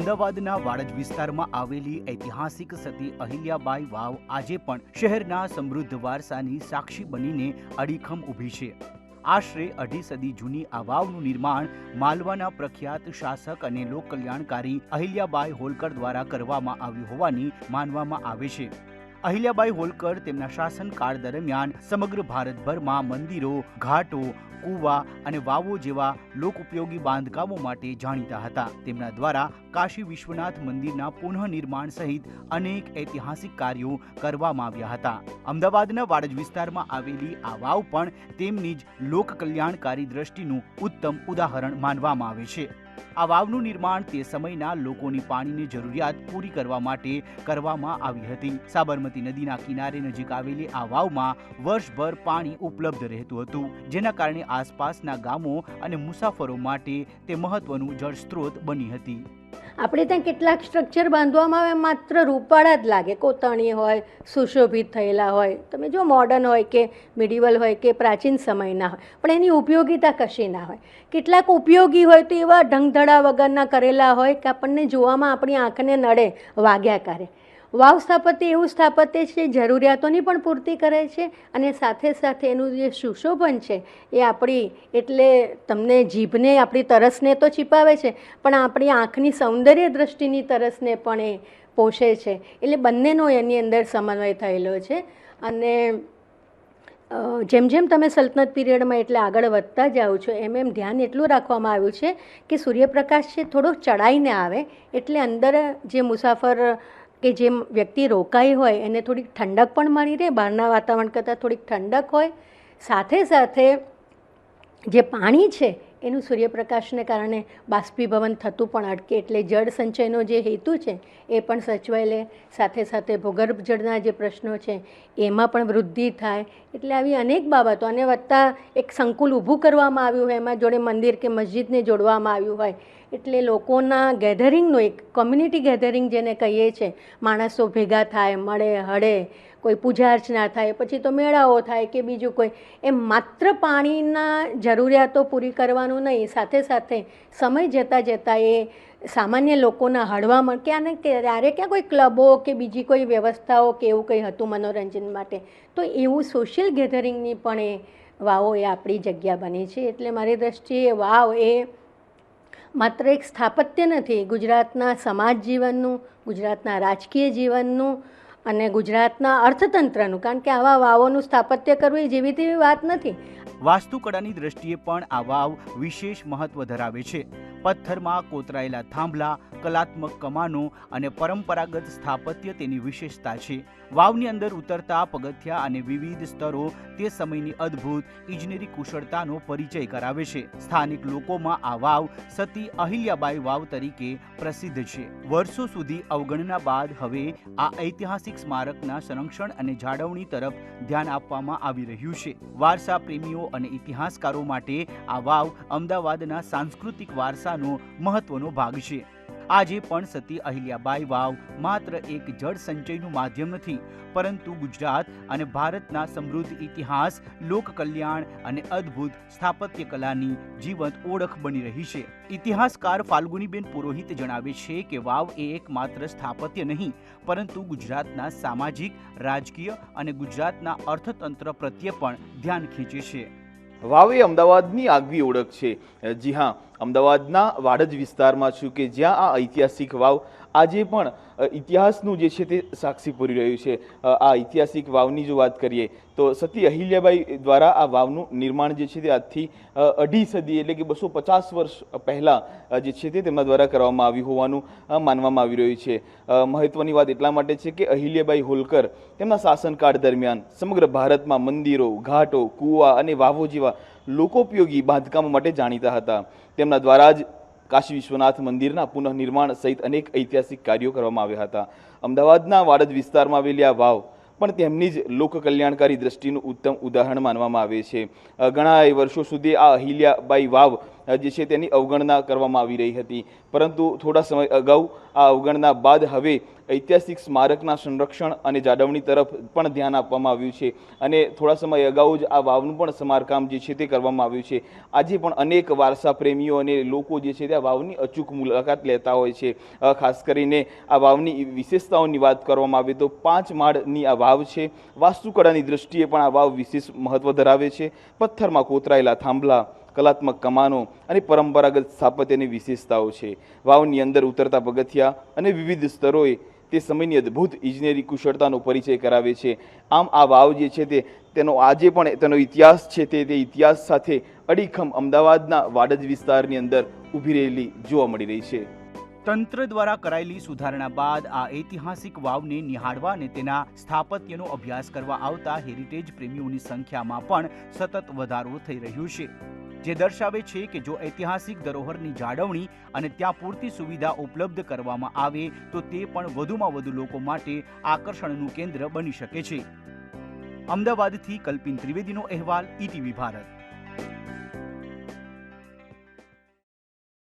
અમદાવાદના વાડજ વિસ્તારમાં આવેલી ઐતિહાસિક સતી અહિલ્યાબાઈ વાવ આજે પણ શહેરના સમૃદ્ધ વારસાની સાક્ષી બનીને અડીખમ ઊભી છે। આશરે અઢી સદી જૂની આ વાવનું નિર્માણ માલવાના પ્રખ્યાત શાસક અને લોક કલ્યાણકારી અહિલ્યાબાઈ હોલકર દ્વારા કરવામાં આવ્યું હોવાની માનવામાં આવે છે। અહિલ્યાબાઈ હોલકર તેમના શાસનકાળ દરમિયાન સમગ્ર ભારતભરમાં મંદિરો, ઘાટો, કૂવા અને વાવો જેવા લોકોપયોગી બાંધકામો માટે જાણીતા હતા। તેમના દ્વારા કાશી વિશ્વનાથ મંદિરના પુનઃનિર્માણ સહિત અનેક ઐતિહાસિક કાર્યો કરવામાં આવ્યા હતા। અમદાવાદના વાડજ વિસ્તારમાં આવેલી આ વાવ પણ તેમની જ લોક કલ્યાણકારી દ્રષ્ટિનું ઉત્તમ ઉદાહરણ માનવામાં આવે છે। આ વાવનું નિર્માણ તે સમયના લોકોની પાણીની જરૂરિયાત પૂરી કરવા માટે કરવામાં આવી હતી। સાબરમતી નદીના કિનારે નજીક આવેલી આ વાવમાં વર્ષભર પાણી ઉપલબ્ધ રહેતું હતું, જેના કારણે આસપાસના ગામો અને મુસાફરો માટે તે મહત્વનું જળ સ્ત્રોત બની હતી। આપણે ત્યાં કેટલાક સ્ટ્રક્ચર બાંધવામાં આવે માત્ર રૂપાળા જ લાગે, કોતરણી હોય, સુશોભિત થયેલા હોય, તમે જો મોડર્ન હોય કે મિડિવલ હોય કે પ્રાચીન સમયના હોય, પણ એની ઉપયોગિતા કશી ના હોય। કેટલાક ઉપયોગી હોય તો એવા ઢંગધડા વગરના કરેલા હોય કે આપણને જોવામાં આપણી આંખને નડે, વાગ્યા કરે। વાવ સ્થાપત્ય એવું સ્થાપત્ય છે જરૂરિયાતોની પણ પૂર્તિ કરે છે અને સાથે સાથે એનું જે સુશોભન છે એ આપણી એટલે તમને જીભને આપણી તરસને તો છીપાવે છે, પણ આપણી આંખની સૌંદર્ય દૃષ્ટિની તરસને પણ એ પોષે છે। એટલે બંનેનો એની અંદર સમન્વય થયેલો છે। અને જેમ જેમ તમે સલ્તનત પીરિયડમાં એટલે આગળ વધતા જાઓ છો એમ ધ્યાન એટલું રાખવામાં આવ્યું છે કે સૂર્યપ્રકાશ છે થોડો ચડાઈને આવે, એટલે અંદર જે મુસાફર કે જે વ્યક્તિ રોકાઈ હોય એને થોડીક ઠંડક પણ મળી રહે, બહારના વાતાવરણ કરતાં થોડીક ઠંડક હોય, સાથે સાથે જે પાણી છે એનું સૂર્યપ્રકાશને કારણે બાષ્પીભવન થતું પણ અટકે, એટલે જળ સંચયનો જે હેતુ છે એ પણ સચવાઈ લે, સાથે સાથે ભૂગર્ભ જળના જે પ્રશ્નો છે એમાં પણ વૃદ્ધિ થાય। એટલે આવી અનેક બાબતો અને વત્તા એક સંકુલ ઊભું કરવામાં આવ્યું હોય, એમાં જોડે મંદિર કે મસ્જિદને જોડવામાં આવ્યું હોય, એટલે લોકોના ગેધરિંગનું એક કોમ્યુનિટી ગેધરિંગ જેને કહીએ છીએ, માણસો ભેગા થાય, મળે, હળે, કોઈ પૂજા અર્ચના થાય, પછી તો મેળાઓ થાય કે બીજું કોઈ, એમ માત્ર પાણીના જરૂરિયાતો પૂરી કરવાનું નહીં, સાથે સાથે સમય જતાં જતાં એ સામાન્ય લોકોના હળવામાં ક્યાં ને ત્યારે ક્યાં કોઈ ક્લબો કે બીજી કોઈ વ્યવસ્થાઓ કે એવું કંઈ હતું મનોરંજન માટે, તો એવું સોશિયલ ગેધરિંગની પણ એ વાવો એ આપણી જગ્યા બની છે। એટલે મારી દૃષ્ટિએ વાવ એ માત્ર એક સ્થાપત્ય નથી, ગુજરાતના સમાજ જીવનનું, ગુજરાતના રાજકીય જીવનનું અને ગુજરાતના અર્થતંત્રનું, કારણ કે આવા વાવોનું સ્થાપત્ય કરવું એ જેવી તેવી વાત નથી। વાસ્તુકળાની દ્રષ્ટિએ પણ આ વાવ વિશેષ મહત્વ ધરાવે છે। પથ્થરમાં કોતરાયેલા થાંભલા, કલાત્મક કમાનો અને પરંપરાગત સ્થાપત્ય તેની વિશેષતા છે। વાવની અંદર ઉતરતા પગથિયા અને વિવિધ સ્તરો તે સમયની અદ્ભુત ઇજનેરી કુશળતાનો પરિચય કરાવે છે। સ્થાનિક લોકોમાં આ વાવ સતી અહિલ્યાબાઈ વાવ તરીકે પ્રસિદ્ધ છે। વર્ષો સુધી અવગણના બાદ હવે આ ઐતિહાસિક સ્મારકના સંરક્ષણ અને જાળવણી તરફ ધ્યાન આપવામાં આવી રહ્યું છે। વારસા પ્રેમીઓ અને ઇતિહાસકારો માટે આ વાવ અમદાવાદના સાંસ્કૃતિક વારસાનો મહત્વનો ભાગ છે। આજે પણ સતી અહિલ્યાબાઈ વાવ માત્ર એક જળ સંચયનું માધ્યમ નથી, પરંતુ ગુજરાત અને ભારતના સમૃદ્ધ ઇતિહાસ, લોક કલ્યાણ અને અદ્ભુત સ્થાપત્ય કલાની જીવંત ઓળખ બની રહી છે। ઇતિહાસકાર ફાલ્ગુનીબેન પુરોહિત જણાવે છે કે વાવ એ એક માત્ર સ્થાપત્ય નહીં, પરંતુ ગુજરાતના સામાજિક, રાજકીય અને ગુજરાતના અર્થતંત્ર પ્રત્યે પણ ધ્યાન ખેંચે છે। વાવ એ અમદાવાદની આગવી ઓળખ છે। જી હા, અમદાવાદના વાડજ વિસ્તારમાં છું કે જ્યાં આ ઐતિહાસિક વાવ આજે પણ ઇતિહાસનું જે છે તે સાક્ષી પૂરી રહ્યું છે। આ ઐતિહાસિક વાવની જો વાત કરીએ તો સતી અહિલ્યાબાઈ દ્વારા આ વાવનું નિર્માણ જે છે તે આજથી અઢી સદી એટલે કે 250 વર્ષ પહેલાં જે છે તે તેમના દ્વારા કરવામાં આવ્યું હોવાનું માનવામાં આવી રહ્યું છે। મહત્વની વાત એટલા માટે છે કે અહિલ્યાબાઈ હોલકર તેમના શાસનકાળ દરમિયાન સમગ્ર ભારતમાં મંદિરો, ઘાટો, કૂવા અને વાવો જેવા લોકોપયોગી બાંધકામો માટે જાણીતા હતા। તેમના દ્વારા જ કાશી વિશ્વનાથ મંદિરના પુનઃનિર્માણ સહિત અનેક ઐતિહાસિક કાર્યો કરવામાં આવ્યા હતા। અમદાવાદના વાડજ વિસ્તારમાં આવેલી આ વાવ પણ તેમની જ લોક કલ્યાણકારી દ્રષ્ટિનું ઉત્તમ ઉદાહરણ માનવામાં આવે છે। ઘણા વર્ષો સુધી આ અહિલ્યાબાઈ વાવ જે છે તેની અવગણના કરવામાં આવી રહી હતી, પરંતુ થોડા સમય અગાઉ આ અવગણના બાદ હવે ઐતિહાસિક સ્મારકના સંરક્ષણ અને જાળવણી તરફ પણ ધ્યાન આપવામાં આવ્યું છે અને થોડા સમય અગાઉ જ આ વાવનું પણ સમારકામ જે છે તે કરવામાં આવ્યું છે. આજે પણ અનેક વારસા પ્રેમીઓ અને લોકો જે છે તે આ વાવની અચૂક મુલાકાત લેતા હોય છે. ખાસ કરીને આ વાવની વિશેષતાઓની વાત કરવામાં આવે તો 5 માળની આ વાવ છે. વાસ્તુકળાની દ્રષ્ટિએ પણ આ વાવ વિશેષ મહત્વ ધરાવે છે. પથ્થરમાં કોતરાયેલા થાંભલા, કલાત્મક કમાનો અને પરંપરાગત સ્થાપત્યની વિશેષતાઓ છે. વાવની અંદર ઉતરતા પગથિયા અને વિવિધ સ્તરોએ તે સમયની અદ્ભુત ઇજનેરી કુશળતાનો પરિચય કરાવે છે. આમ આ વાવ જે છે તેનો આજે પણ તેનો ઇતિહાસ છે તે ઇતિહાસ સાથે અડીખમ અમદાવાદના વાડજ વિસ્તારની અંદર ઊભી રહેલી જોવા મળી રહી છે. તંત્ર દ્વારા કરાયેલી સુધારણા બાદ આ ઐતિહાસિક વાવને નિહાળવા અને તેના સ્થાપત્યનો અભ્યાસ કરવા આવતા હેરિટેજ પ્રેમીઓની સંખ્યામાં પણ સતત વધારો થઈ રહ્યો છે, જે દર્શાવે છે કે જો ઐતિહાસિક ધરોહરની જાળવણી અને ત્યાં પૂરતી સુવિધા ઉપલબ્ધ કરવામાં આવે તો તે પણ વધુમાં વધુ લોકો માટે આકર્ષણનું કેન્દ્ર બની શકે છે. અમદાવાદથી કલ્પિન ત્રિવેદીનો અહેવાલ, ETV ભારત.